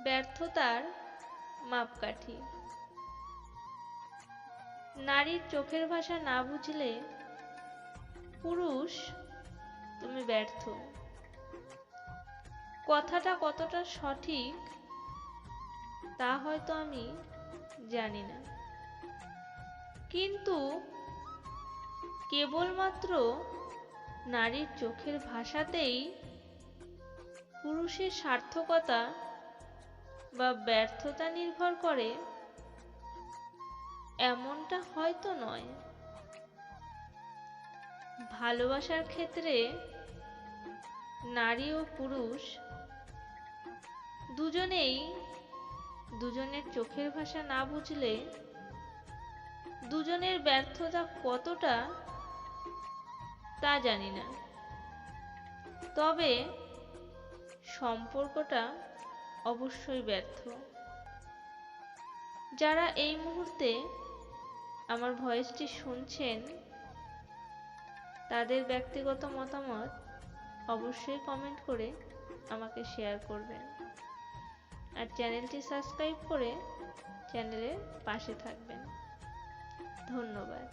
ব্যর্থতার মাপকাঠি। নারীর চোখের ভাষা না বুঝলে পুরুষ তুমি ব্যর্থ। কথাটা কতটা সঠিক তা হয়তো আমি জানি না, কিন্তু কেবলমাত্র নারীর চোখের ভাষাতেই পুরুষের সার্থকতা বা ব্যর্থতা নির্ভর করে এমনটা হয়তো নয়। ভালোবাসার ক্ষেত্রে নারী ও পুরুষ দুজনেই দুজনের চোখের ভাষা না বুঝলে দুজনের ব্যর্থতা কতটা তা জানি না, তবে সম্পর্কটা অবশ্যই ব্যর্থ। যারা এই মুহূর্তে আমার ভয়েসটি শুনছেন তাদের ব্যক্তিগত মতামত অবশ্যই কমেন্ট করে আমাকে শেয়ার করবেন, আর চ্যানেলটি সাবস্ক্রাইব করে চ্যানেলের পাশে থাকবেন। ধন্যবাদ।